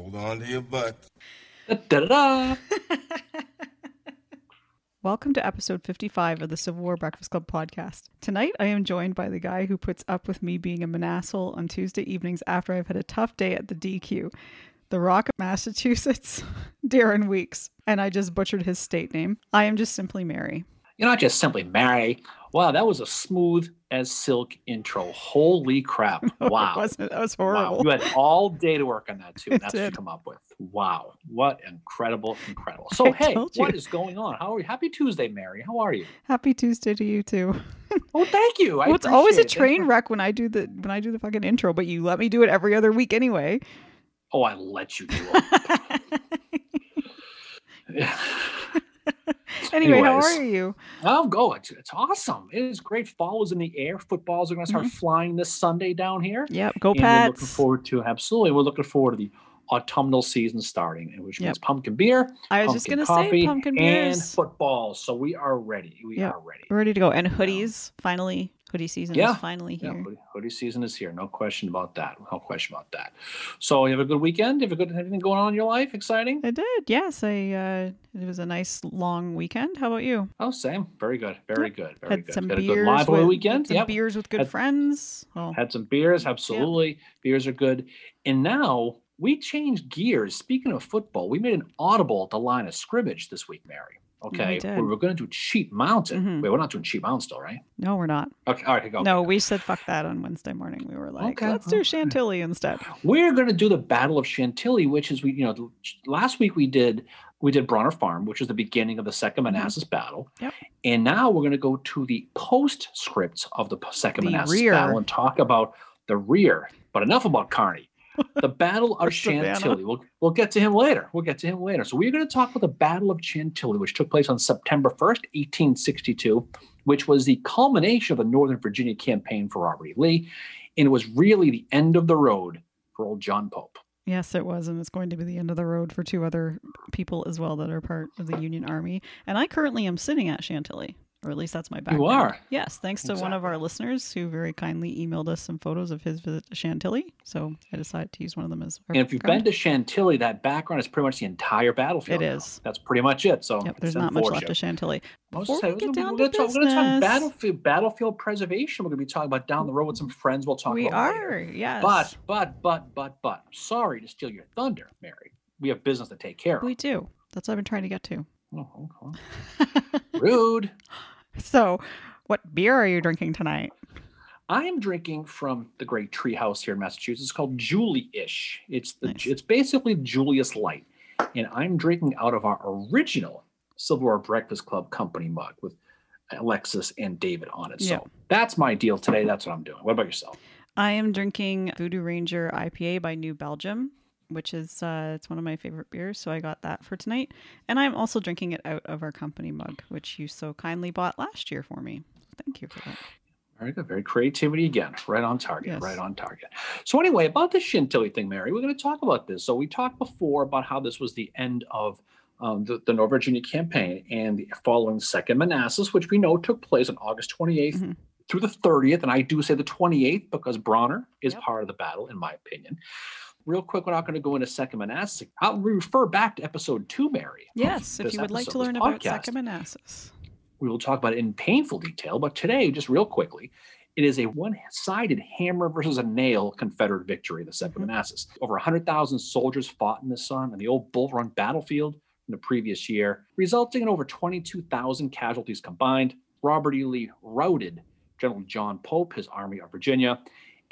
Hold on to your butts. Da-da-da. Welcome to episode 55 of the Civil War Breakfast Club podcast. Tonight, I am joined by the guy who puts up with me being a manassel on Tuesday evenings after I've had a tough day at the DQ. The Rock of Massachusetts, Darren Weeks. And I just butchered his state name. I am just simply Mary. You're not just simply Mary. Wow, that was a smooth as silk intro. Holy crap. No, Wow. it wasn't. That was horrible. Wow. You had all day to work on that, too. It That's what you did. come up with. Wow. What incredible. So, hey, told you. what is going on? How are you? Happy Tuesday, Mary. How are you? Happy Tuesday to you too. Oh, thank you. Well, it's always a train wreck when I do the fucking intro, but you let me do it every other week anyway. Oh, I let you do it. Anyway, how Anyways. are you? I'll go. It's awesome. It is great. Fall is in the air. Footballs are going to start flying this Sunday down here. Yep, go And we're Pats. looking forward to We're looking forward to the autumnal season starting, which means pumpkin beer. I was just pumpkin going to say coffee, pumpkin and beers. football. So we are ready. We are ready. We're ready to go. And hoodies, finally. Hoodie season is finally here. Hoodie season is here. No question about that. So you have a good weekend? You have anything going on in your life? Exciting? I did. Yes. It was a nice long weekend. How about you? Oh, same. Very good. Very good. Had some Had a beers good live with, weekend. some beers with good friends. Oh. Had some beers. Absolutely. Beers are good. And now we changed gears. Speaking of football, we made an audible at the line of scrimmage this week, Mary. Okay. We did. We were going to do Cheat Mountain. Mhm. Wait, we're not doing Cheat Mountain still, right? No, we're not. Okay. All right. Go. No, we said fuck that on Wednesday morning. We were like, let's do Chantilly instead. We're going to do the Battle of Chantilly, which is last week we did Bronner Farm, which is the beginning of the Second Manassas Battle. Yep. And now we're going to go to the postscripts of the Second The Manassas rear. Battle and talk about the rear. But enough about Kearny. The Battle of Chantilly. We'll get to him later. So we're going to talk about the Battle of Chantilly, which took place on September 1st, 1862, which was the culmination of the Northern Virginia campaign for Robert E. Lee. And it was really the end of the road for old John Pope. Yes, it was. And it's going to be the end of the road for two other people as well that are part of the Union Army. And I currently am sitting at Chantilly. Or at least that's my background. You are? Yes, thanks to one of our listeners who very kindly emailed us some photos of his visit to Chantilly. So I decided to use one of them as our And if you've been to Chantilly, that background is pretty much the entire battlefield. It is. That's pretty much it. So there's not much left to Chantilly. Before we get down to we're going to talk business, battlefield preservation. We're going to be talking about down the road with some friends. We'll talk about later. Yes. But, sorry to steal your thunder, Mary. We have business to take care of. We do. That's what I've been trying to get to. Oh, okay. Rude. So, what beer are you tonight? I am drinking from the great Treehouse here in Massachusetts. It's called Julie-ish. It's Nice. It's basically Julius Light, and I'm drinking out of our original Civil War Breakfast Club company mug with Alexis and David on it. So that's my deal today. That's what I'm doing. What about yourself? I am drinking Voodoo Ranger IPA by New Belgium, which is it's one of my favorite beers, so I got that for tonight. And I'm also drinking it out of our company mug, which you so kindly bought last year for me. Thank you for that. Very good. Very creativity again. Right on target. Yes. Right on target. So anyway, about the Chantilly thing, Mary, we're going to talk about this. So we talked before about how this was the end of the North Virginia campaign and the following Second Manassas, which we know took place on August 28th through the 30th. And I do say the 28th because Bronner is part of the battle, in my opinion. Real quick, we're not going to go into Second Manassas. I'll refer back to episode 2, Mary. Yes, if you would like to learn about Second Manassas. We will talk about it in painful detail, but today, just real quickly, it is a one-sided hammer versus a nail Confederate victory in the Second Manassas. Over 100,000 soldiers fought in this on the old Bull Run battlefield in the previous year, resulting in over 22,000 casualties combined. Robert E. Lee routed General John Pope, his Army of Virginia,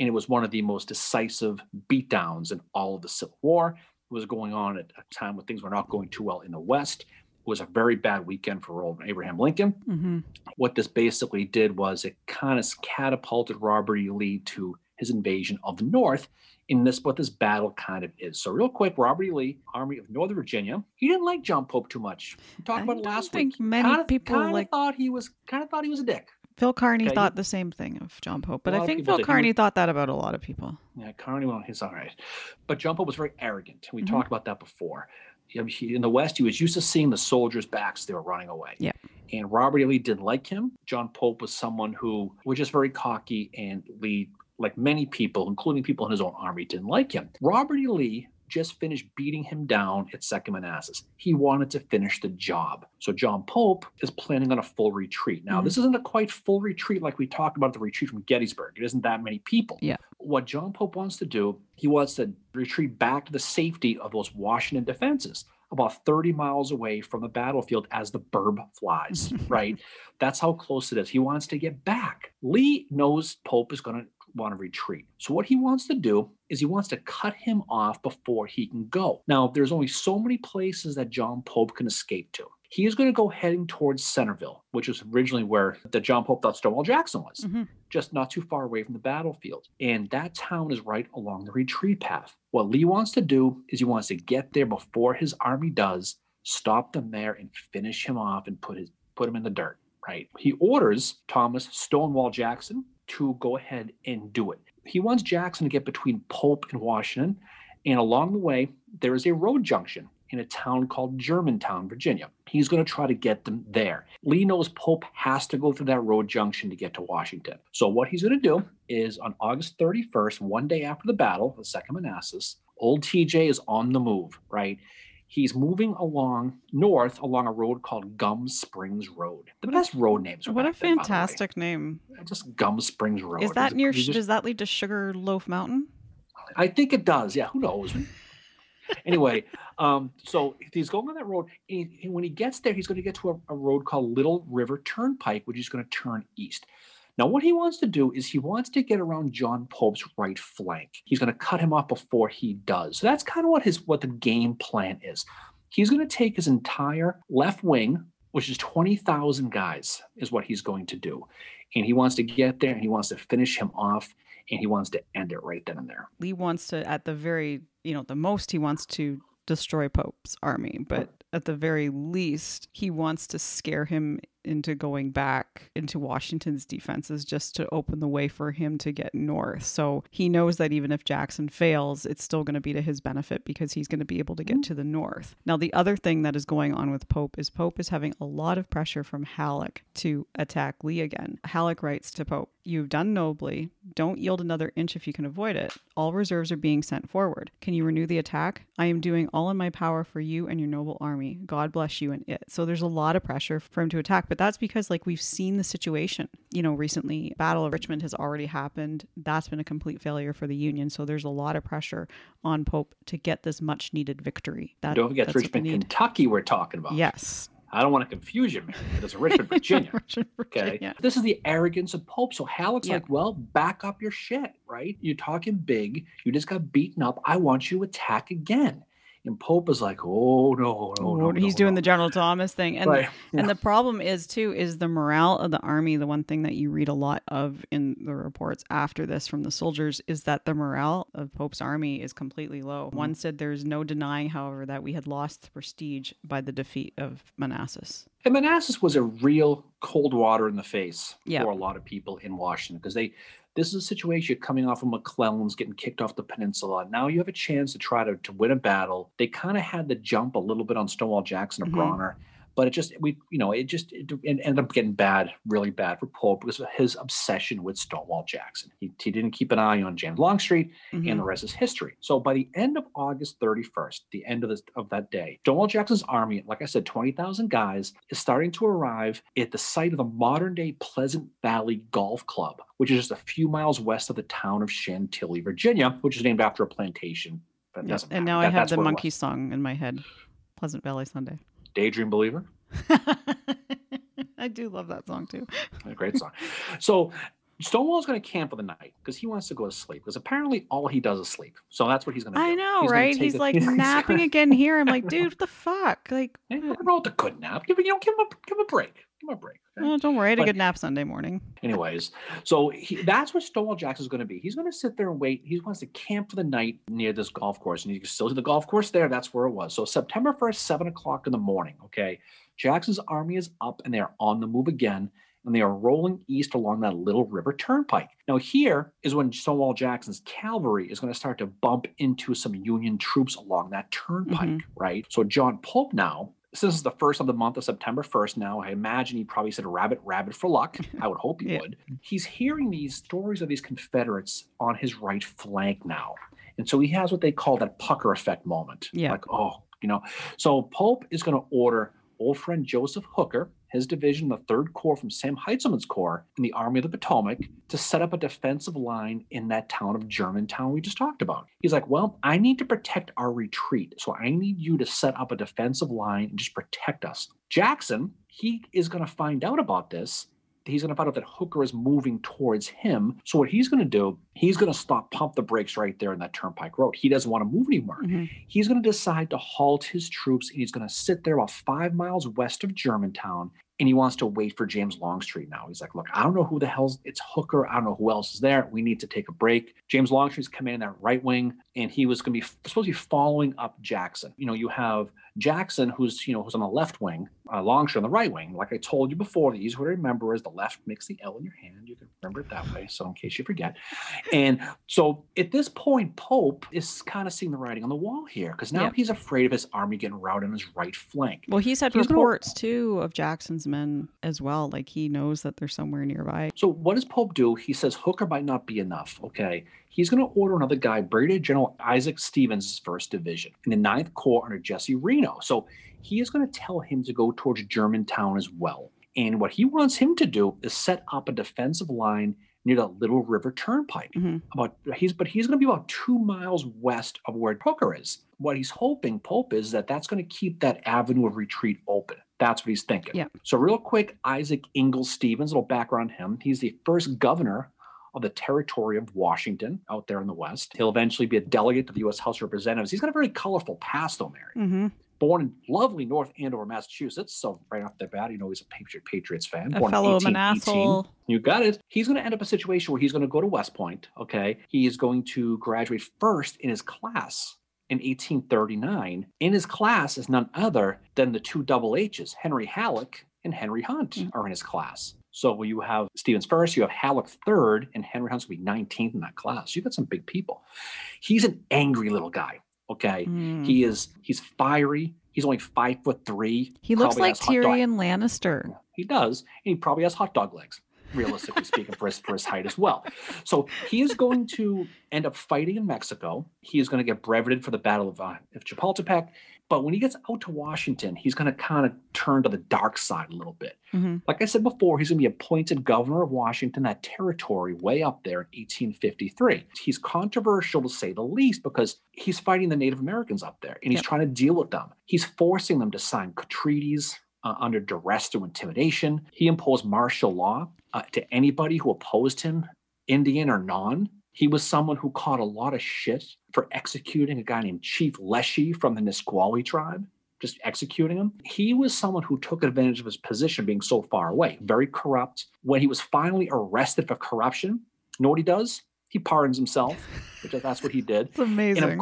and it was one of the most decisive beatdowns in all of the Civil War. It was going on at a time when things were not going too well in the West. It was a very bad weekend for old Abraham Lincoln. What this basically did was it kind of catapulted Robert E. Lee to his invasion of the North in what this battle kind of is. So real quick, Robert E. Lee, Army of Northern Virginia, he didn't like John Pope too much. We talked about it last week. I think many people thought he was a dick. Phil Kearny thought the same thing of John Pope, but I think Phil Kearny thought that about a lot of people. Yeah, Kearny, well, he's all right. But John Pope was very arrogant. We talked about that before. In the West, he was used to seeing the soldiers' backs. They were running away. Yeah. And Robert E. Lee didn't like him. John Pope was someone who was just very cocky, and Lee, like many people, including people in his own army, didn't like him. Robert E. Lee just finished beating him down at Second Manassas. He wanted to finish the job. So John Pope is planning on a full retreat. Now, this isn't a quite full retreat like we talked about the retreat from Gettysburg. It isn't that many people. Yeah. What John Pope wants to do, he wants to retreat back to the safety of those Washington defenses, about 30 miles away from the battlefield as the burb flies, right? That's how close it is. He wants to get back. Lee knows Pope is going to want to retreat. So what he wants to do is he wants to cut him off before he can go. Now, there's only so many places that John Pope can escape to. He is going to go heading towards Centerville, which is originally where the John Pope thought Stonewall Jackson was, just not too far away from the battlefield. And that town is right along the retreat path. What Lee wants to do is he wants to get there before his army does, stop them there and finish him off and put him in the dirt, right? He orders Thomas Stonewall Jackson to go ahead and do it. He wants Jackson to get between Pope and Washington, and along the way, there is a road junction in a town called Germantown, Virginia. He's going to try to get them there. Lee knows Pope has to go through that road junction to get to Washington. So what he's going to do is on August 31st, one day after the battle, the Second Manassas, old TJ is on the move, right? He's moving along north along a road called Gum Springs Road. The best road names. What a fantastic name. Just Gum Springs Road. Is that near, does that lead to Sugarloaf Mountain? I think it does. Yeah, who knows? Anyway, so he's going on that road. And when he gets there, he's going to get to a road called Little River Turnpike, which is going to turn east. Now, what he wants to do is he wants to get around John Pope's right flank. He's going to cut him off before he does. So that's kind of what the game plan is. He's going to take his entire left wing, which is 20,000 guys, is what he's going to do. And he wants to get there and he wants to finish him off and he wants to end it right then and there. Lee wants to, at the very, the most he wants to destroy Pope's army, but at the very least, he wants to scare him into going back into Washington's defenses just to open the way for him to get north. So he knows that even if Jackson fails, it's still going to be to his benefit because he's going to be able to get to the north. Now, the other thing that is going on with Pope is having a lot of pressure from Halleck to attack Lee again. Halleck writes to Pope, "You've done nobly. Don't yield another inch if you can avoid it. All reserves are being sent forward. Can you renew the attack? I am doing all in my power for you and your noble army. God bless you and it." So there's a lot of pressure for him to attack, but that's because we've seen the situation, recently. Battle of Richmond has already happened. That's been a complete failure for the Union. So there's a lot of pressure on Pope to get this much needed victory. Don't forget Richmond, Kentucky we're talking about. Yes. I don't want to confuse you, man. It's Richmond, Virginia. Okay. Yeah. This is the arrogance of Pope. So Halleck's like, well, back up your shit, right? You're talking big. You just got beaten up. I want you to attack again. And Pope is like, oh, no. He's doing the General Thomas thing. And, right. And the problem is the morale of the army. The one thing that you read a lot of in the reports after this from the soldiers is that the morale of Pope's army is completely low. One said there's no denying, however, that we had lost the prestige by the defeat of Manassas. And Manassas was a real cold water in the face for a lot of people in Washington because this is a situation coming off of McClellan's getting kicked off the peninsula. Now you have a chance to try to win a battle. They kind of had the jump a little bit on Stonewall Jackson or Bronner, but it ended up getting really bad for Pope because of his obsession with Stonewall Jackson. He didn't keep an eye on James Longstreet, and the rest is history. So by the end of August 31st, the end of that day, Stonewall Jackson's army, like I said, 20,000 guys, is starting to arrive at the site of the modern-day Pleasant Valley Golf Club, which is just a few miles west of the town of Chantilly, Virginia, which is named after a plantation. But doesn't matter. And now I have the monkey song in my head, Pleasant Valley Sunday. Daydream Believer. I do love that song too. A great song. So Stonewall's going to camp for the night because he wants to go to sleep because apparently all he does is sleep. So that's what he's going to do. I know, right? He's like napping again here. I'm like, dude, what the fuck? Like, nothing wrong with a good nap. Give him a break. Give him a break. Okay? Oh, don't worry. I had a good nap Sunday morning. Anyways, so that's where Stonewall Jackson's going to be. He's going to sit there and wait. He wants to camp for the night near this golf course. And you can still see the golf course there. That's where it was. So September 1st, 7 o'clock in the morning, okay? Jackson's army is up and they're on the move again. And they are rolling east along that Little River Turnpike. Now here is when Stonewall Jackson's cavalry is going to start to bump into some Union troops along that turnpike, right? So John Pope now, since it's the first of the month of September 1st now, I imagine he probably said rabbit for luck. I would hope he would. He's hearing these stories of these Confederates on his right flank now. And so he has what they call that pucker effect moment. Yeah. Like, oh, So Pope is going to order old friend Joseph Hooker, his division, the 3rd Corps from Sam Heintzelman's Corps in the Army of the Potomac, to set up a defensive line in that town of Germantown we just talked about. He's like, well, I need to protect our retreat, so I need you to set up a defensive line and just protect us. Jackson, he is going to find out about this. He's going to find out that Hooker is moving towards him. So what he's going to do, he's going to pump the brakes right there in that Turnpike Road. He doesn't want to move anymore. Mm-hmm. He's going to decide to halt his troops, and he's going to sit there about 5 miles west of Germantown, and he wants to wait for James Longstreet now. He's like, look, I don't know who the hell's, it's Hooker. I don't know who else is there. We need to take a break. James Longstreet's commanding that right wing, and he was going to be supposed to be following up Jackson. You have Jackson, who's on the left wing, Longstreet on the right wing. Like I told you before, the easy way to remember is the left makes the L in your hand. You can remember it that way. So in case you forget. And so at this point, Pope is kind of seeing the writing on the wall here, because now he's afraid of his army getting routed on his right flank. Well, he's had reports too of Jackson's men as well. Like he knows that they're somewhere nearby. So what does Pope do? He says Hooker might not be enough. Okay. He's going to order another guy, Brigadier General Isaac Stevens' 1st Division in the 9th Corps under Jesse Reno. So he is going to tell him to go towards Germantown as well. And what he wants him to do is set up a defensive line near the Little River Turnpike. Mm-hmm. He's going to be about 2 miles west of where Hooker is. What he's hoping, Pope, is that's going to keep that avenue of retreat open. That's what he's thinking. Yeah. So real quick, Isaac Ingalls Stevens, a little background on him. He's the first governor of the territory of Washington out there in the West. He'll eventually be a delegate to the U.S. House of Representatives. He's got a very colorful past, though, Mary. Mm-hmm. Born in lovely North Andover, Massachusetts. So right off the bat, he's a Patriots fan. A Born fellow in 1818. Manasseh. You got it. He's going to end up in a situation where he's going to go to West Point. Okay. He is going to graduate first in his class in 1839. In his class is none other than the 2 double H's, Henry Halleck and Henry Hunt are in his class. So you have Stevens first, you have Halleck third, and Henry Hunt's going to be 19th in that class. You've got some big people. He's an angry little guy. Okay. He's fiery. He's only 5'3". He looks like Tyrion Lannister. He does. And he probably has hot dog legs, realistically speaking, for his height as well. So he is going to end up fighting in Mexico. He is going to get breveted for the Battle of Chapultepec. But when he gets out to Washington, he's going to kind of turn to the dark side a little bit. Mm-hmm. Like I said before, he's going to be appointed governor of Washington, that territory way up there in 1853. He's controversial, to say the least, because he's fighting the Native Americans up there, and he's trying to deal with them. He's forcing them to sign treaties under duress through intimidation. He imposed martial law to anybody who opposed him, Indian or non. He was someone who caught a lot of shit for executing a guy named Chief Leshy from the Nisqually tribe, just executing him. He was someone who took advantage of his position being so far away, very corrupt. When he was finally arrested for corruption, you know what he does? He pardons himself, because that's what he did. It's amazing. And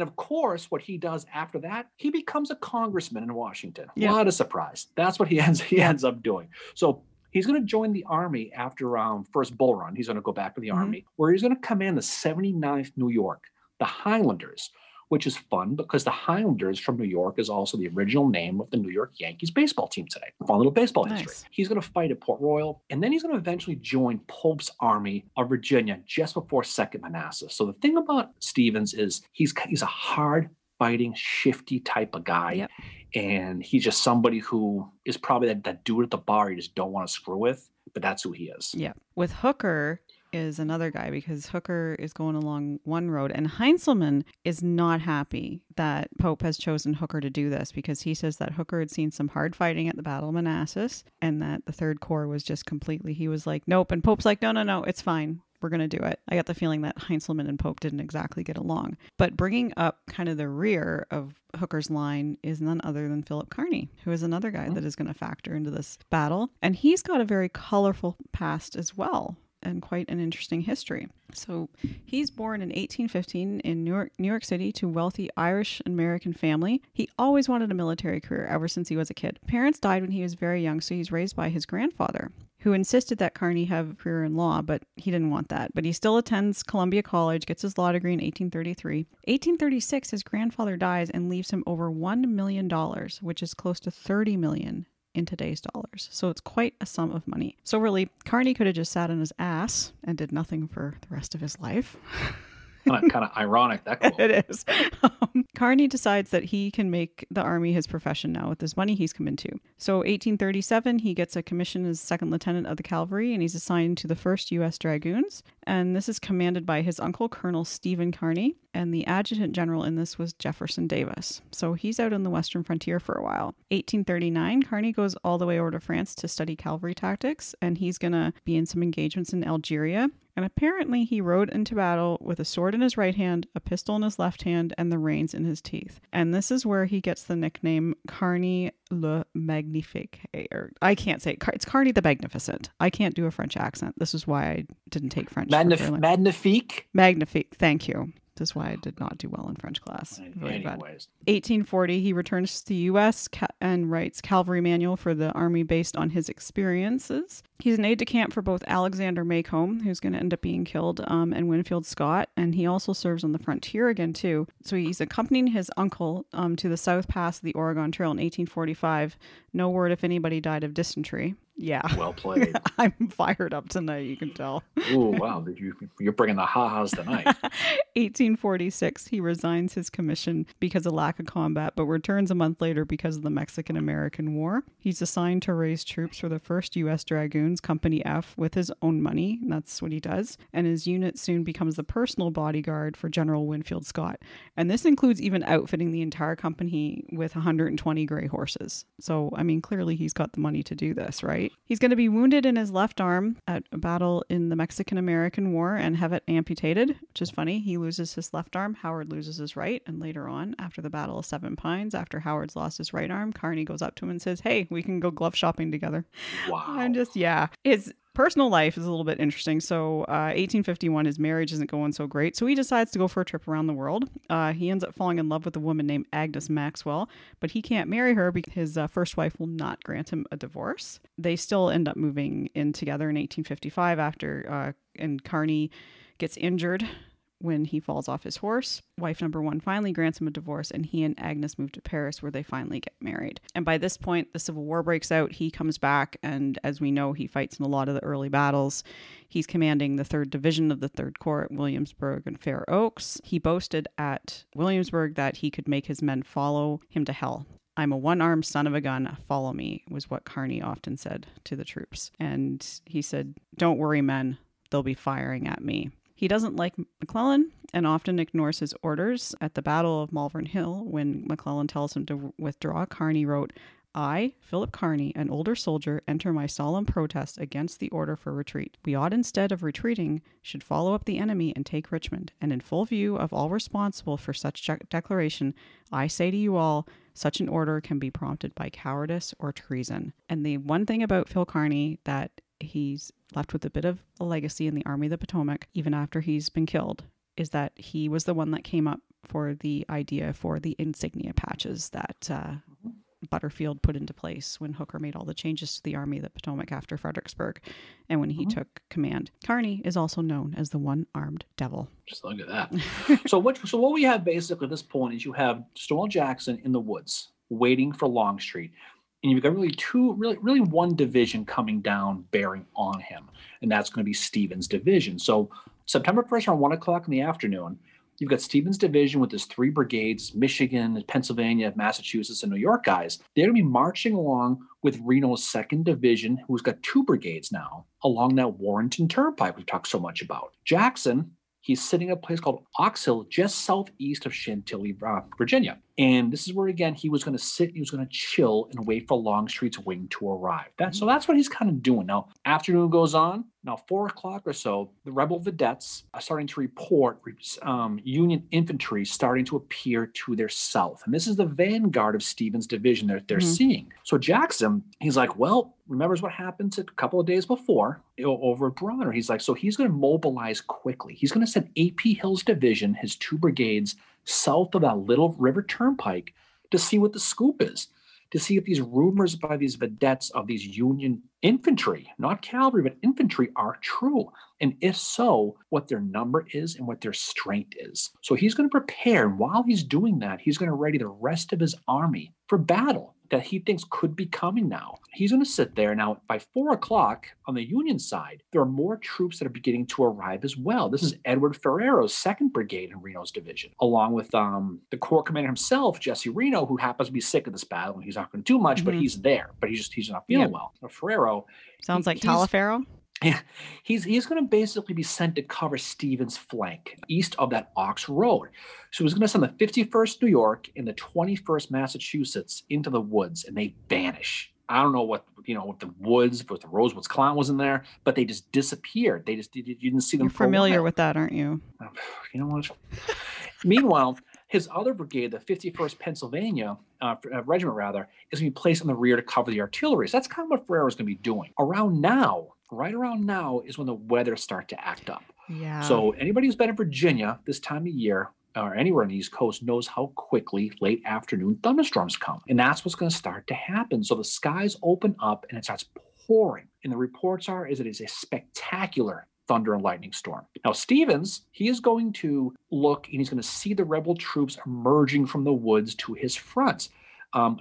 of course, what he does after that, he becomes a congressman in Washington. Yeah. What a surprise. That's what he ends up doing. So he's going to join the Army after first Bull Run. He's going to go back to the Army, where he's going to command the 79th New York, the Highlanders, which is fun because the Highlanders from New York is also the original name of the New York Yankees baseball team today. Fun little baseball history. He's going to fight at Port Royal, and then he's going to eventually join Pope's Army of Virginia just before 2nd Manassas. So the thing about Stevens is he's a hard-fighting, shifty type of guy. Yep. And he's just somebody who is probably that dude at the bar you just don't want to screw with, but that's who he is. Yeah. With Hooker is another guy, because Hooker is going along one road, and Heintzelman is not happy that Pope has chosen Hooker to do this, because he says that Hooker had seen some hard fighting at the Battle of Manassas, and that the 3rd Corps was just completely, he was like, nope. And Pope's like, no, it's fine. We're going to do it. I got the feeling that Heintzelman and Pope didn't exactly get along. But bringing up kind of the rear of Hooker's line is none other than Philip Kearny, who is another guy that is going to factor into this battle. And he's got a very colorful past as well, and quite an interesting history. So he's born in 1815 in New York City to wealthy Irish American family. He always wanted a military career ever since he was a kid. Parents died when he was very young, so he's raised by his grandfather, who insisted that Kearny have a career in law, but he didn't want that. But he still attends Columbia College, gets his law degree in 1833. 1836, his grandfather dies and leaves him over $1 million, which is close to $30 million in today's dollars. So it's quite a sum of money. So really, Kearny could have just sat on his ass and did nothing for the rest of his life. Kind of ironic, that quote. It is. Kearny decides that he can make the army his profession now with this money he's come into. So 1837, he gets a commission as second lieutenant of the cavalry, and he's assigned to the 1st U.S. Dragoons. And this is commanded by his uncle, Colonel Stephen Kearny, and the adjutant general in this was Jefferson Davis. So he's out on the western frontier for a while. 1839, Kearny goes all the way over to France to study cavalry tactics, and he's going to be in some engagements in Algeria. And apparently he rode into battle with a sword in his right hand, a pistol in his left hand, and the reins in his teeth. And this is where he gets the nickname Kearny le Magnifique. I can't say it. It's Kearny the Magnificent. I can't do a French accent. This is why I didn't take French. Magnifique? Magnifique. Thank you. This is why I did not do well in French class. Really bad. 1840, he returns to the U.S. And writes Cavalry Manual for the Army based on his experiences. He's an aide-de-camp for both Alexander Macomb, who's going to end up being killed, and Winfield Scott. And he also serves on the frontier again, too. So he's accompanying his uncle to the South Pass of the Oregon Trail in 1845. No word if anybody died of dysentery. Yeah. Well played. I'm fired up tonight, you can tell. Oh, wow. You're bringing the ha-has tonight. 1846, he resigns his commission because of lack of combat, but returns a month later because of the Mexican-American War. He's assigned to raise troops for the 1st U.S. Dragoons, Company F, with his own money. That's what he does. And his unit soon becomes the personal bodyguard for General Winfield Scott. And this includes even outfitting the entire company with 120 gray horses. So, I mean, clearly he's got the money to do this, right? He's going to be wounded in his left arm at a battle in the Mexican-American War and have it amputated, which is funny. He loses his left arm, Howard loses his right, and later on, after the Battle of Seven Pines, after Howard's lost his right arm, Kearny goes up to him and says, "Hey, we can go glove shopping together." Wow. I'm just, yeah. His personal life is a little bit interesting. So 1851, his marriage isn't going so great. So he decides to go for a trip around the world. He ends up falling in love with a woman named Agnes Maxwell, but he can't marry her because his first wife will not grant him a divorce. They still end up moving in together in 1855 after, and Kearny gets injured when he falls off his horse. Wife number one finally grants him a divorce, and he and Agnes move to Paris where they finally get married. And by this point, the Civil War breaks out. He comes back, and as we know, he fights in a lot of the early battles. He's commanding the 3rd Division of the 3rd Corps at Williamsburg and Fair Oaks. He boasted at Williamsburg that he could make his men follow him to hell. "I'm a one-armed son of a gun, follow me," was what Kearny often said to the troops. And he said, "Don't worry, men, they'll be firing at me." He doesn't like McClellan and often ignores his orders. At the Battle of Malvern Hill, when McClellan tells him to withdraw, Kearny wrote, "I, Philip Kearny, an older soldier, enter my solemn protest against the order for retreat. We ought, instead of retreating, should follow up the enemy and take Richmond. And in full view of all responsible for such declaration, I say to you all, such an order can be prompted by cowardice or treason." And the one thing about Phil Kearny that he's left with a bit of a legacy in the Army of the Potomac, even after he's been killed, is that he was the one that came up for the idea for the insignia patches that Butterfield put into place when Hooker made all the changes to the Army of the Potomac after Fredericksburg and when he took command. Kearny is also known as the one-armed devil. Just look at that. So what we have basically at this point is you have Stonewall Jackson in the woods waiting for Longstreet. And you've got really one division coming down bearing on him. And that's going to be Stevens' division. So September 1st around 1 o'clock in the afternoon, you've got Stevens' division with his 3 brigades, Michigan, Pennsylvania, Massachusetts, and New York guys. They're going to be marching along with Reno's 2nd Division, who's got 2 brigades now, along that Warrenton Turnpike we've talked so much about. Jackson, he's sitting at a place called Ox Hill, just southeast of Chantilly, Virginia. And this is where, again, he was going to sit, he was going to chill and wait for Longstreet's wing to arrive. So that's what he's kind of doing. Now, afternoon goes on. Now, 4 o'clock or so, the rebel vedettes are starting to report Union infantry starting to appear to their south. And this is the vanguard of Stevens' division they're seeing. So Jackson, he's like, well, remembers what happened a couple of days before over at Bronner. He's like, so he's going to mobilize quickly. He's going to send A.P. Hill's division, his 2 brigades, south of that Little River Turnpike to see what the scoop is, to see if these rumors by these vedettes of these Union infantry, not cavalry, but infantry are true? And if so, what their number is and what their strength is. So he's going to prepare. And while he's doing that, he's going to ready the rest of his army for battle that he thinks could be coming now. He's going to sit there. Now, by 4 o'clock on the Union side, there are more troops that are beginning to arrive as well. This is Edward Ferrero's 2nd Brigade in Reno's division, along with the Corps commander himself, Jesse Reno, who happens to be sick of this battle. And he's not going to do much, but he's there. But he's not feeling well. So Ferrero. Sounds like Talaferro. Yeah, he's going to basically be sent to cover Stevens' flank east of that Ox Road. So he's going to send the 51st New York and the 21st Massachusetts into the woods, and they vanish. I don't know what the woods, with the Rosewoods Clown was in there, but they just disappeared. You didn't see them. You're familiar with that, aren't you? You know what? Meanwhile, his other brigade, the 51st Pennsylvania Regiment, is going to be placed in the rear to cover the artillery. So that's kind of what Ferrero is going to be doing. Right around now is when the weather starts to act up. Yeah. So anybody who's been in Virginia this time of year or anywhere on the East Coast knows how quickly late afternoon thunderstorms come. And that's what's going to start to happen. So the skies open up and it starts pouring. And the reports is it is a spectacular thunder and lightning storm. Now, Stevens, he is going to look and he's going to see the rebel troops emerging from the woods to his front.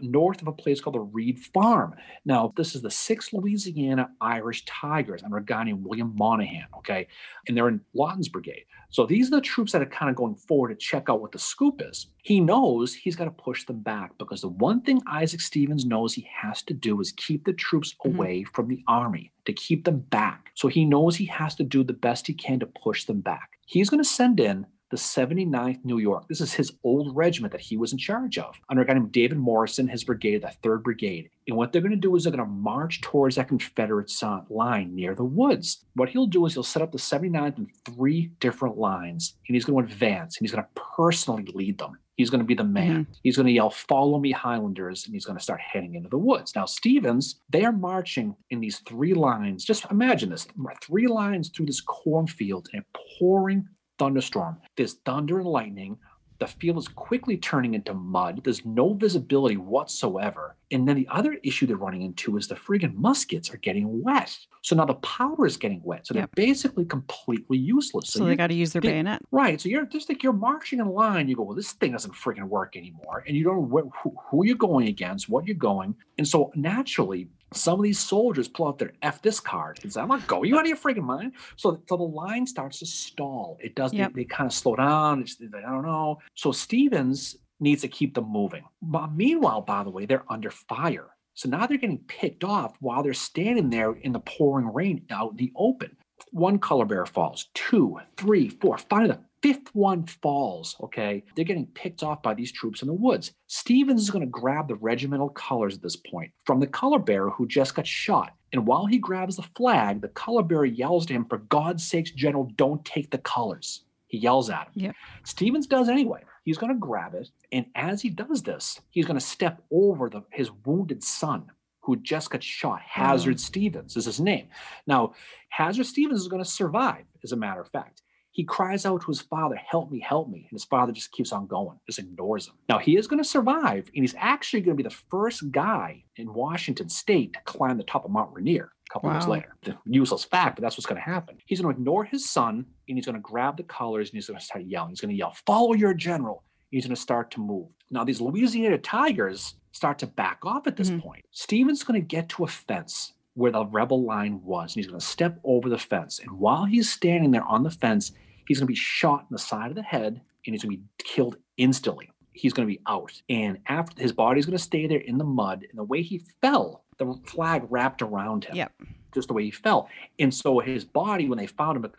North of a place called the Reed Farm. Now, this is the 6th Louisiana Irish Tigers under a guy named William Monahan, okay? And they're in Lawton's brigade. So these are the troops that are kind of going forward to check out what the scoop is. He knows he's got to push them back because the one thing Isaac Stevens knows he has to do is keep the troops away from the army, to keep them back. So he knows he has to do the best he can to push them back. He's going to send in the 79th New York. This is his old regiment that he was in charge of, under a guy named David Morrison, his brigade, the 3rd Brigade. And what they're going to do is they're going to march towards that Confederate line near the woods. What he'll do is he'll set up the 79th in 3 different lines, and he's going to advance, and he's going to personally lead them. He's going to be the man. He's going to yell, "Follow me, Highlanders," and he's going to start heading into the woods. Now, Stevens, they are marching in these 3 lines. Just imagine this, 3 lines through this cornfield in a pouring thunderstorm. There's thunder and lightning. The field is quickly turning into mud. There's no visibility whatsoever. And then the other issue they're running into is the friggin' muskets are getting wet. So now the powder is getting wet. So they're basically completely useless. So they got to use their bayonet. Right. So you're marching in line. You go, well, this thing doesn't friggin' work anymore. And you don't know who you're going against, what you're going. And so naturally, some of these soldiers pull out their F this card and say, "I'm not going. You out of your friggin' mind?" So the line starts to stall. It does. They kind of slow down. I don't know. So Stevens needs to keep them moving. But meanwhile, by the way, they're under fire. So now they're getting picked off while they're standing there in the pouring rain out in the open. 1 color bearer falls, 2, 3, 4, 5. The 5th one falls, okay? They're getting picked off by these troops in the woods. Stevens is going to grab the regimental colors at this point from the color bearer who just got shot. And while he grabs the flag, the color bearer yells to him, "For God's sakes, General, don't take the colors." He yells at him. Yep. Stevens does anyway. He's going to grab it. And as he does this, he's going to step over his wounded son, who just got shot. Hazard Stevens is his name. Now, Hazard Stevens is going to survive, as a matter of fact. He cries out to his father, "Help me, help me." And his father just keeps on going, just ignores him. Now, he is going to survive, and he's actually going to be the first guy in Washington State to climb the top of Mount Rainier a couple years later. The useless fact, but that's what's going to happen. He's going to ignore his son, and he's going to grab the colors, and he's going to start yelling. He's going to yell, "Follow your general." He's going to start to move. Now, these Louisiana Tigers start to back off at this point. Stevens is going to get to a fence where the rebel line was, and he's going to step over the fence. And while he's standing there on the fence, he's going to be shot in the side of the head, and he's going to be killed instantly. He's going to be out. And after his body's going to stay there in the mud. And the way he fell, the flag wrapped around him. Yep. Just the way he fell. And so his body, when they found him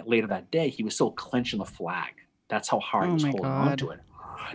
later that day, he was still clenching the flag. That's how hard he was holding on to it.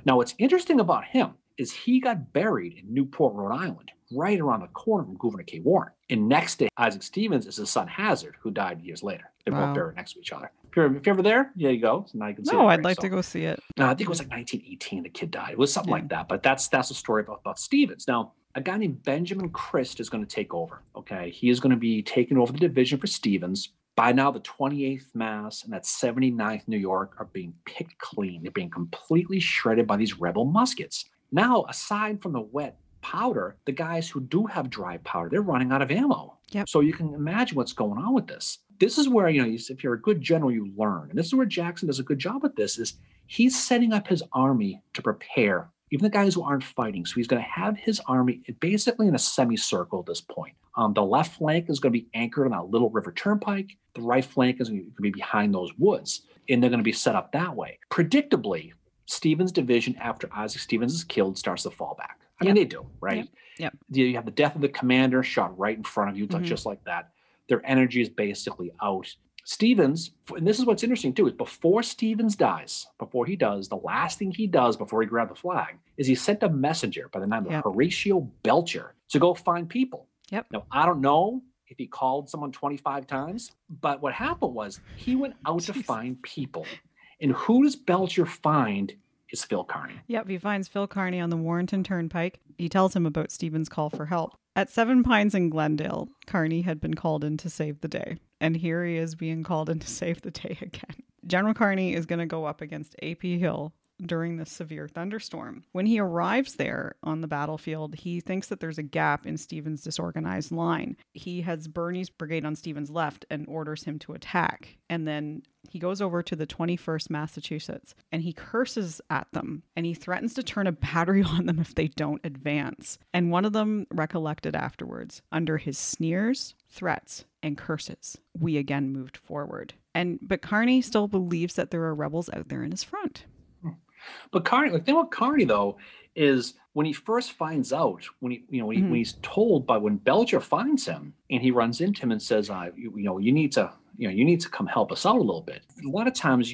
Now, what's interesting about him is he got buried in Newport, Rhode Island, right around the corner from Gouverneur K. Warren. And next to Isaac Stevens is his son Hazard, who died years later. They both buried next to each other. If you're ever there, there you go. So now you can see it. I'd like to go see it. I think it was like 1918 the kid died. It was something like that. But that's the story about Stevens. Now, a guy named Benjamin Christ is going to take over. Okay, he is going to be taking over the division for Stevens. By now, the 28th Mass and that 79th New York are being picked clean. They're being completely shredded by these rebel muskets. Now, aside from the wet powder, the guys who do have dry powder, they're running out of ammo. Yep. So you can imagine what's going on with this. This is where, if you're a good general, you learn. And this is where Jackson does a good job at this, is he's setting up his army to prepare, even the guys who aren't fighting. So he's going to have his army basically in a semicircle at this point. The left flank is going to be anchored on that little river turnpike. The right flank is going to be behind those woods. And they're going to be set up that way. Predictably, Stevens' division, after Isaac Stevens is killed, starts to fall back. I mean, they do, right? Yep. You have the death of the commander shot right in front of you, just like that. Their energy is basically out. Stevens, and this is what's interesting too, is before Stevens dies, before he does, the last thing he does before he grabbed the flag is he sent a messenger by the name of Horatio Belcher to go find people. Yep. Now, I don't know if he called someone 25 times, but what happened was he went out to find people. And who does Belcher find is Phil Kearny. Yep, he finds Phil Kearny on the Warrenton Turnpike. He tells him about Stevens' call for help. At Seven Pines in Glendale, Kearny had been called in to save the day. And here he is being called in to save the day again. General Kearny is going to go up against A.P. Hill during this severe thunderstorm. When he arrives there on the battlefield, he thinks that there's a gap in Stevens' disorganized line. He has Birney's brigade on Stevens' left and orders him to attack. And then he goes over to the 21st Massachusetts and he curses at them and he threatens to turn a battery on them if they don't advance. And one of them recollected afterwards, under his sneers, threats, and curses, we again moved forward. But Kearny still believes that there are rebels out there in his front. But Kearny, the thing with Kearny though is when he first finds out, when he's told by when Belcher finds him and he runs into him and says, you need to come help us out a little bit. A lot of times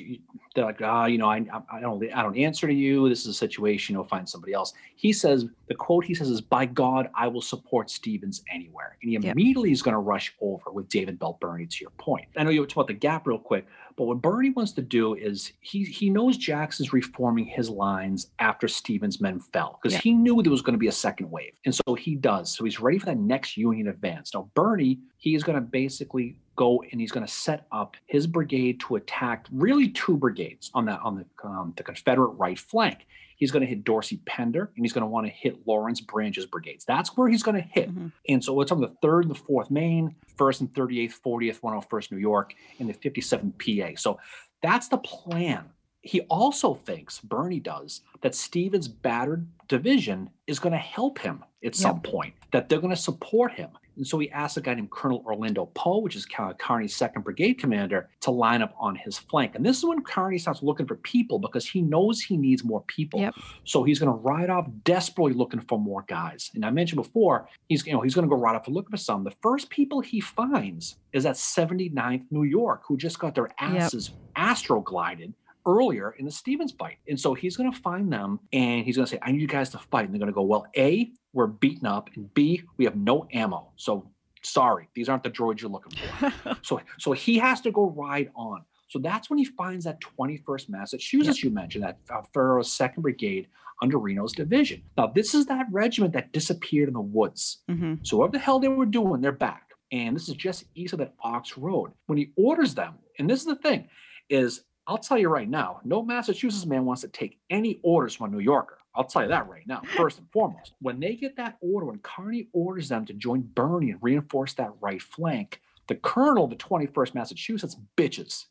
they're like, I don't answer to you. This is a situation. Find somebody else. He says, the quote he says is, by God, I will support Stevens anywhere. And he immediately is going to rush over with David Belt Birney, to your point. I know you talked about the gap real quick, but what Birney wants to do is he knows Jackson's reforming his lines after Stevens' men fell, because he knew there was going to be a second wave. And so he does. So he's ready for that next Union advance. Now, Birney, he is going to basically go and he's going to set up his brigade to attack really two brigades on the Confederate right flank. He's going to hit Dorsey Pender and he's going to want to hit Lawrence Branch's brigades. That's where he's going to hit. And so it's on the 3rd and the 4th Maine, 1st and 38th, 40th, 101st New York, and the 57th PA. So that's the plan. He also thinks, Birney does, that Stevens' battered division is going to help him at some point, that they're going to support him. And so he asks a guy named Colonel Orlando Poe, which is Kearny's 2nd Brigade commander, to line up on his flank. And this is when Kearny starts looking for people, because he knows he needs more people. So he's going to ride off desperately looking for more guys. And I mentioned before, he's going to go right off to look for some. The first people he finds is at 79th New York, who just got their asses astroglided earlier in the Stevens fight. And so he's going to find them and he's going to say, I need you guys to fight. And they're going to go, well, A, we're beaten up, and B, we have no ammo. So sorry, these aren't the droids you're looking for. so he has to go ride on. So that's when he finds that 21st Massachusetts you mentioned, that Farrow's 2nd Brigade under Reno's division. Now, this is that regiment that disappeared in the woods. So whatever the hell they were doing, they're back. And this is just east of that Ox Road. When he orders them, and this is the thing, is I'll tell you right now, no Massachusetts man wants to take any orders from a New Yorker. I'll tell you that right now, first and foremost. When they get that order, when Kearny orders them to join Birney and reinforce that right flank, the colonel of the 21st Massachusetts bitches.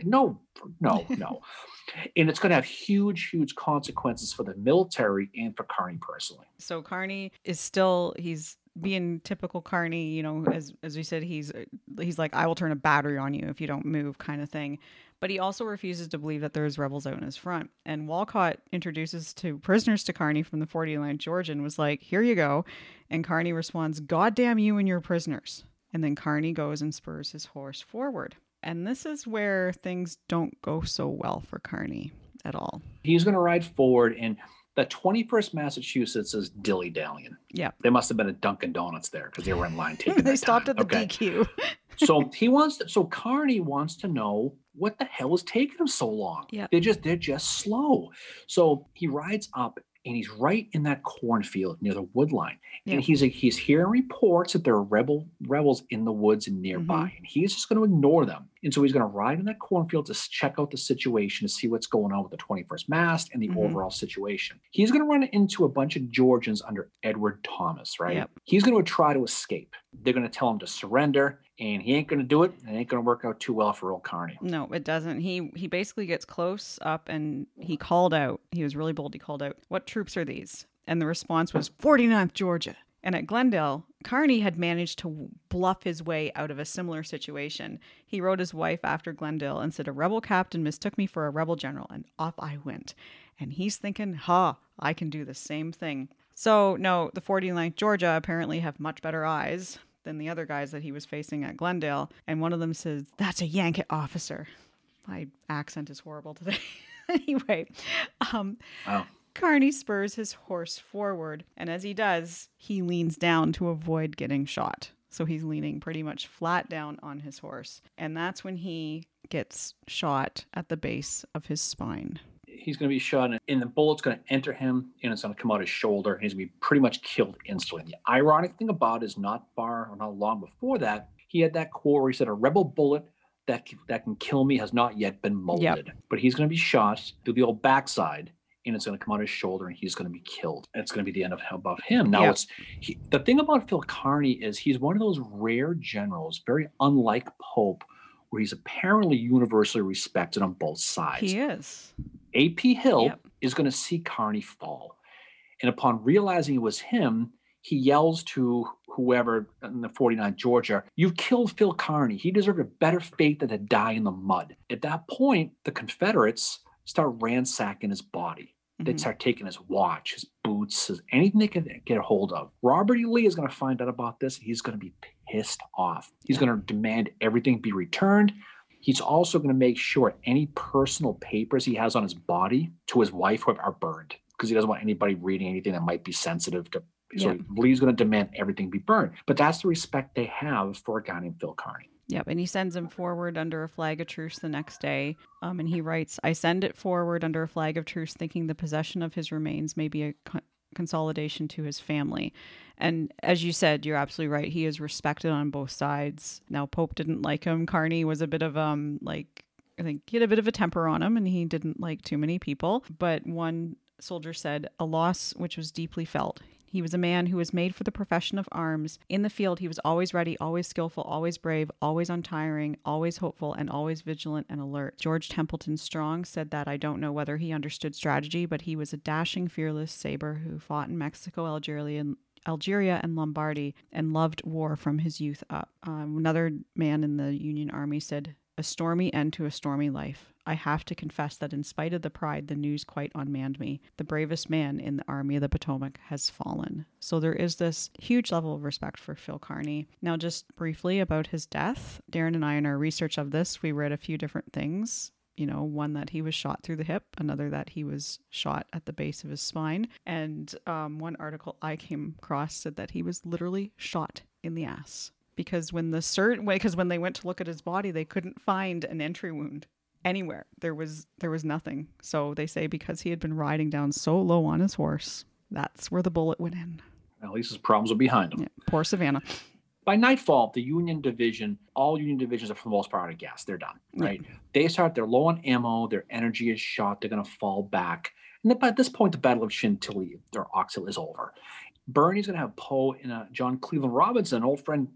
No. And it's going to have huge, huge consequences for the military and for Kearny personally. So Kearny is still, he's being typical Kearny, as we said, he's like, I will turn a battery on you if you don't move, kind of thing. But he also refuses to believe that there's rebels out in his front. And Walcott introduces prisoners to Kearny from the 49th Georgia and was like, here you go. And Kearny responds, God damn you and your prisoners. And then Kearny goes and spurs his horse forward. And this is where things don't go so well for Kearny at all. He's going to ride forward, and the 21st Massachusetts is dilly-dallying. Yeah. They must have been at Dunkin' Donuts there because they were in line taking They stopped at the DQ. So Kearny wants to know what the hell is taking them so long. Yeah. They're just slow. So he rides up and he's right in that cornfield near the wood line. And he's hearing reports that there are rebels in the woods and nearby. And he's just going to ignore them. And so he's going to ride in that cornfield to check out the situation, to see what's going on with the 21st mast and the overall situation. He's going to run into a bunch of Georgians under Edward Thomas, right? Yep. He's going to try to escape. They're going to tell him to surrender, and he ain't going to do it. And it ain't going to work out too well for old Kearny. No, it doesn't. He basically gets close up and he called out. He was really bold. He called out, "What troops are these?" And the response was 49th Georgia. And at Glendale, Kearny had managed to bluff his way out of a similar situation. He wrote his wife after Glendale and said, "A rebel captain mistook me for a rebel general, and off I went." And he's thinking, I can do the same thing. So, no, the 49th Georgia apparently have much better eyes than the other guys that he was facing at Glendale. And one of them says, "That's a Yankee officer." My accent is horrible today. Anyway, Wow. Kearny spurs his horse forward, and as he does, he leans down to avoid getting shot. So he's leaning pretty much flat down on his horse. And that's when he gets shot at the base of his spine. He's going to be shot, and the bullet's going to enter him, and it's going to come out his shoulder, and he's going to be pretty much killed instantly. The ironic thing about it is not long before that, he had that quote where he said, "A rebel bullet that can kill me has not yet been molded." Yep. But he's going to be shot through the old backside, and it's going to come out his shoulder, and he's going to be killed. And it's going to be the end of him. Now, the thing about Phil Kearny is he's one of those rare generals, very unlike Pope, where he's apparently universally respected on both sides. He is. A.P. Hill is going to see Kearny fall. And upon realizing it was him, he yells to whoever in the 49th Georgia, "You've killed Phil Kearny. He deserved a better fate than to die in the mud." At that point, the Confederates start ransacking his body. They'd start taking his watch, his boots, anything they could get a hold of. Robert E. Lee is going to find out about this. He's going to be pissed off. He's going to demand everything be returned. He's also going to make sure any personal papers he has on his body to his wife are burned, because he doesn't want anybody reading anything that might be sensitive to. So Lee's going to demand everything be burned. But that's the respect they have for a guy named Phil Kearny. Yep, and he sends him forward under a flag of truce the next day. And he writes, "I send it forward under a flag of truce, thinking the possession of his remains may be a consolidation to his family." And as you said, you're absolutely right. He is respected on both sides. Now, Pope didn't like him. Kearny was a bit of, I think he had a bit of a temper on him, and he didn't like too many people. But one soldier said, "A loss which was deeply felt. He was a man who was made for the profession of arms. In the field, he was always ready, always skillful, always brave, always untiring, always hopeful, and always vigilant and alert." George Templeton Strong said that I don't know whether he understood strategy, but he was a dashing, fearless saber who fought in Mexico, Algeria, and Lombardy, and loved war from his youth up. Another man in the Union Army said, "A stormy end to a stormy life. I have to confess that in spite of the pride, the news quite unmanned me. The bravest man in the Army of the Potomac has fallen." So there is this huge level of respect for Phil Kearny. Now, just briefly about his death, Darren and I, in our research of this, we read a few different things. One that he was shot through the hip, another that he was shot at the base of his spine. And one article I came across said that he was literally shot in the ass. Because when they went to look at his body, they couldn't find an entry wound anywhere. There was nothing. So they say because he had been riding down so low on his horse, that's where the bullet went in. At least his problems were behind him. Yeah, poor Savannah. By nightfall, all Union divisions are for the most part out of gas. They're done, right? Yeah. They're low on ammo. Their energy is shot. They're going to fall back. And then by this point, the Battle of Chantilly, their Ox Hill, is over. Bernie's going to have Poe and John Cleveland Robinson, old friend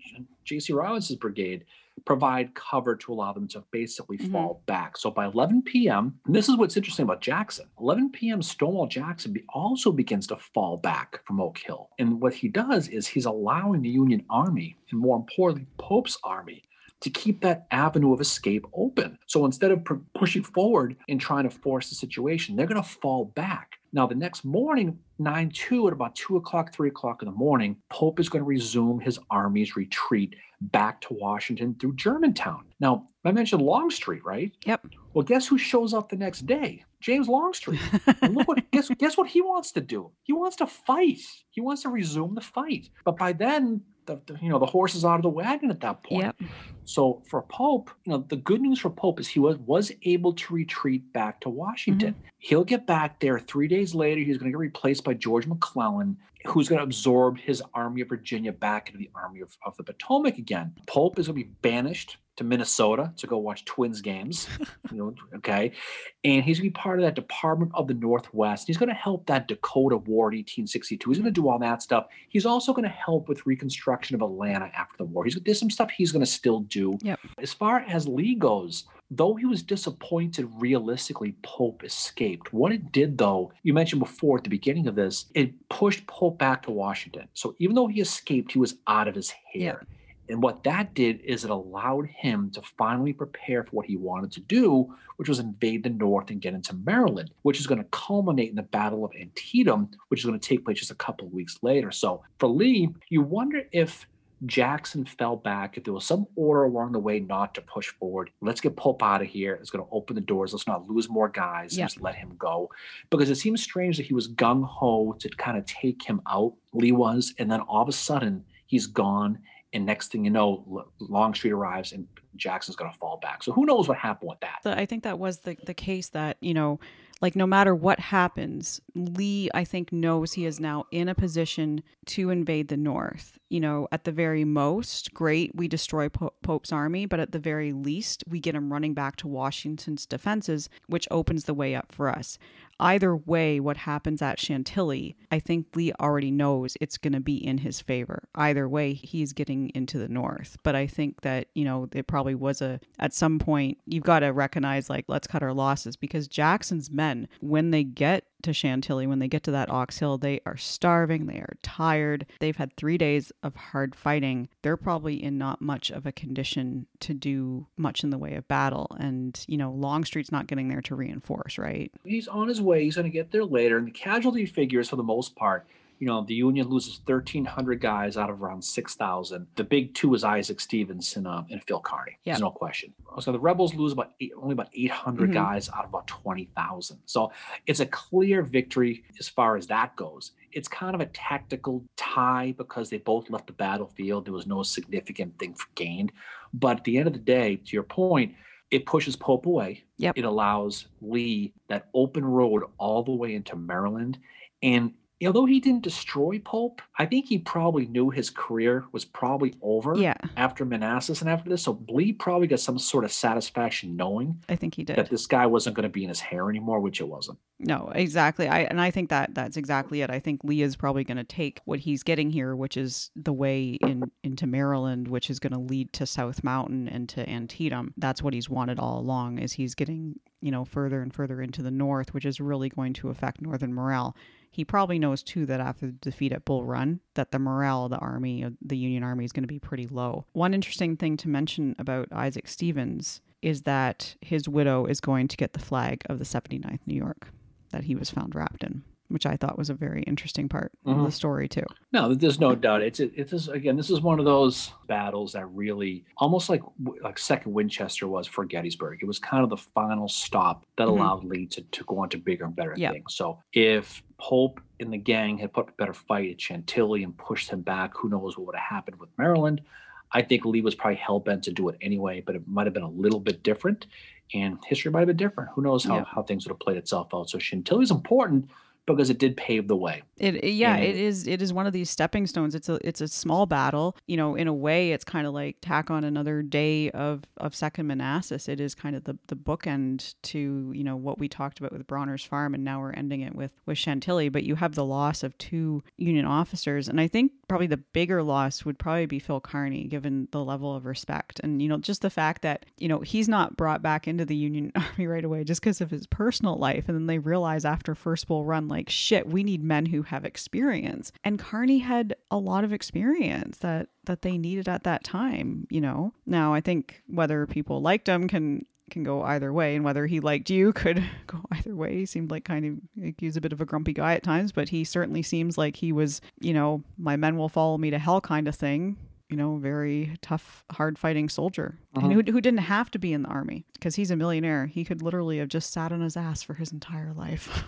J.C. Robinson's brigade, provide cover to allow them to basically fall back. So by 11 p.m., and this is what's interesting about Jackson, 11 p.m. Stonewall Jackson also begins to fall back from Oak Hill. And what he does is he's allowing the Union Army, and more importantly, Pope's army, to keep that avenue of escape open. So instead of pushing forward and trying to force the situation, they're going to fall back. Now, the next morning, 9/2, at about 2 o'clock, 3 o'clock in the morning, Pope is going to resume his army's retreat back to Washington through Germantown. Now, I mentioned Longstreet, right? Yep. Well, guess who shows up the next day? James Longstreet. And guess what he wants to do? He wants to fight. He wants to resume the fight. But by then, the horse is out of the wagon at that point. Yep. So for Pope, the good news for Pope is he was able to retreat back to Washington. He'll get back there 3 days later. He's going to get replaced by George McClellan, who's going to absorb his Army of Virginia back into the Army of the Potomac again. Pope is going to be banished to Minnesota to go watch Twins games. Okay. And he's going to be part of that Department of the Northwest. He's going to help that Dakota War in 1862. He's going to do all that stuff. He's also going to help with reconstruction of Atlanta after the war. There's some stuff he's going to still do. Yep. As far as Lee goes, though he was disappointed, realistically, Pope escaped. What it did, though, you mentioned before at the beginning of this, it pushed Pope back to Washington. So even though he escaped, he was out of his hair. Yeah. And what that did is it allowed him to finally prepare for what he wanted to do, which was invade the North and get into Maryland, which is going to culminate in the Battle of Antietam, which is going to take place just a couple of weeks later. So for Lee, you wonder if Jackson fell back, if there was some order along the way not to push forward. Let's get Pope out of here. It's going to open the doors. Let's not lose more guys. Yep. Just let him go. Because it seems strange that he was gung-ho to kind of take him out, Lee was, and then all of a sudden he's gone. And next thing you know, Longstreet arrives and Jackson's going to fall back. So who knows what happened with that? I think that was the case that, like no matter what happens, Lee, I think, knows he is now in a position to invade the North. At the very most, great, we destroy Pope's army, but at the very least, we get him running back to Washington's defenses, which opens the way up for us. Either way, what happens at Chantilly, I think Lee already knows it's going to be in his favor. Either way, he's getting into the North. But I think that, it probably was at some point, you've got to recognize, like, let's cut our losses, because Jackson's men, when they get to Chantilly, when they get to that Ox Hill, they are starving, they are tired, they've had 3 days of hard fighting. They're probably in not much of a condition to do much in the way of battle. And, Longstreet's not getting there to reinforce, right? He's on his way. He's going to get there later. And the casualty figures, for the most part, the Union loses 1,300 guys out of around 6,000. The big two is Isaac Stevens and Phil Kearny. Yep. There's no question. So the rebels lose only about 800 guys out of about 20,000. So it's a clear victory as far as that goes. It's kind of a tactical tie because they both left the battlefield. There was no significant thing gained. But at the end of the day, to your point, it pushes Pope away. Yep. It allows Lee that open road all the way into Maryland. And although he didn't destroy Pope, I think he probably knew his career was probably over after Manassas and after this. So Lee probably got some sort of satisfaction knowing I think he did. that this guy wasn't going to be in his hair anymore, which it wasn't. No, exactly. I think that's exactly it. I think Lee is probably going to take what he's getting here, which is the way into Maryland, which is going to lead to South Mountain and to Antietam. That's what he's wanted all along, is he's getting, further and further into the North, which is really going to affect Northern morale. He probably knows, too, that after the defeat at Bull Run, that the morale of the Union Army is going to be pretty low. One interesting thing to mention about Isaac Stevens is that his widow is going to get the flag of the 79th New York that he was found wrapped in, which I thought was a very interesting part of the story, too. No, there's no doubt. This is one of those battles that really, almost like Second Winchester was for Gettysburg. It was kind of the final stop that allowed Lee to go on to bigger and better things. So if Pope and the gang had put up a better fight at Chantilly and pushed him back, who knows what would have happened with Maryland. I think Lee was probably hell-bent to do it anyway, but it might have been a little bit different, and history might have been different. Who knows how things would have played itself out. So Chantilly is important because it did pave the way. It is one of these stepping stones. It's a small battle. In a way, it's kind of like tack on another day of Second Manassas. It is kind of the bookend to, what we talked about with Bronner's Farm, and now we're ending it with Chantilly. But you have the loss of 2 Union officers, and I think probably the bigger loss would probably be Phil Kearny, given the level of respect. And, just the fact that, he's not brought back into the Union Army right away just because of his personal life. And then they realize after First Bull Run, like, shit, we need men who have experience. And Kearny had a lot of experience that they needed at that time, Now, I think whether people liked him can go either way, and whether he liked you could go either way. He seemed like kind of like he was a bit of a grumpy guy at times, but he certainly seems like he was, my men will follow me to hell kind of thing. Very tough, hard-fighting soldier, and who didn't have to be in the army because he's a millionaire. He could literally have just sat on his ass for his entire life.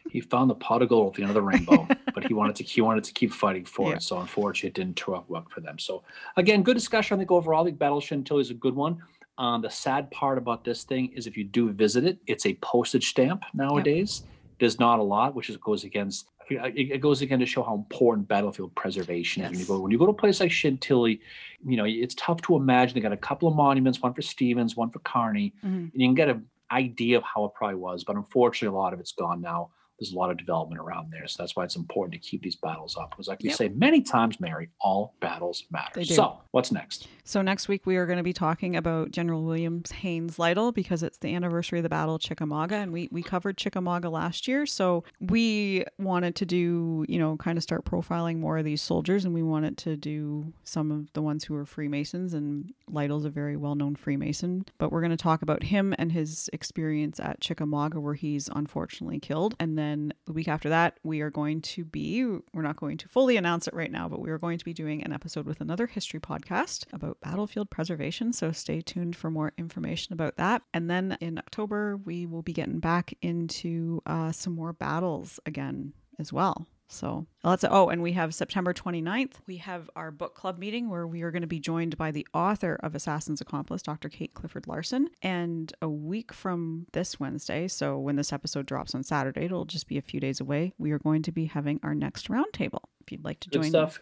He found the pot of gold at the end of the rainbow, but he wanted to keep fighting for it. So unfortunately, it didn't work for them. So again, good discussion. I think overall, I think Battle of Chantilly is a good one. The sad part about this thing is if you do visit it, it's a postage stamp nowadays. There's not a lot, which goes against it goes again to show how important battlefield preservation is. Yes. When you go to a place like Chantilly, it's tough to imagine. They got a couple of monuments, one for Stevens, one for Kearny, and you can get an idea of how it probably was. But unfortunately, a lot of it's gone now. There's a lot of development around there. So that's why it's important to keep these battles up. Because like we say many times, Mary, all battles matter. So what's next? So next week, we are going to be talking about General William Haynes Lytle because it's the anniversary of the Battle of Chickamauga. And we covered Chickamauga last year. So we wanted to do, kind of start profiling more of these soldiers. And we wanted to do some of the ones who were Freemasons. And Lytle's a very well-known Freemason. But we're going to talk about him and his experience at Chickamauga where he's unfortunately killed. And then the week after that, we're not going to fully announce it right now, but we are going to be doing an episode with another history podcast about battlefield preservation. So stay tuned for more information about that. And then in October, we will be getting back into some more battles again as well. So and we have September 29th. We have our book club meeting where we are going to be joined by the author of Assassin's Accomplice, Dr. Kate Clifford Larson. And a week from this Wednesday, so when this episode drops on Saturday, it'll just be a few days away, we are going to be having our next roundtable. If you'd like to join. Good stuff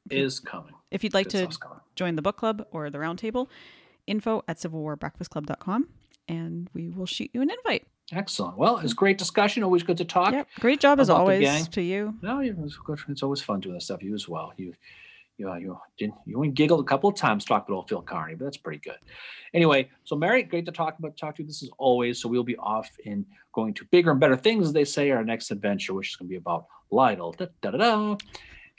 is coming. If you'd like to join the book club or the roundtable, info@civilwarbreakfastclub.com, and we will shoot you an invite. Excellent. Well, it's great discussion. Always good to talk. Yep. Great job as always to you. No, it's always fun doing this stuff. You as well. You giggled a couple of times talking about Phil Kearny, but that's pretty good. Anyway, so Mary, great to talk to you. This is always. So we'll be off in going to bigger and better things, as they say, our next adventure, which is going to be about Lytle. And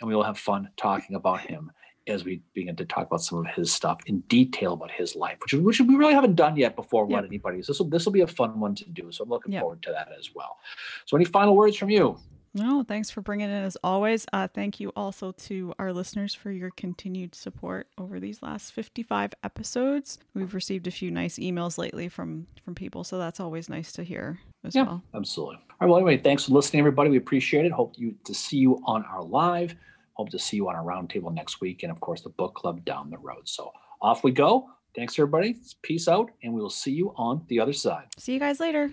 we will have fun talking about him as we begin to talk about some of his stuff in detail about his life, which we really haven't done yet before with anybody. So this will be a fun one to do. So I'm looking forward to that as well. So any final words from you? No, thanks for bringing it as always. Thank you also to our listeners for your continued support over these last 55 episodes. We've received a few nice emails lately from people, so that's always nice to hear as well. Absolutely. All right. Well, anyway, thanks for listening, everybody. We appreciate it. Hope to see you on our live. Hope to see you on our roundtable next week, and of course the book club down the road. So off we go. Thanks, everybody. Peace out, and we will see you on the other side. See you guys later.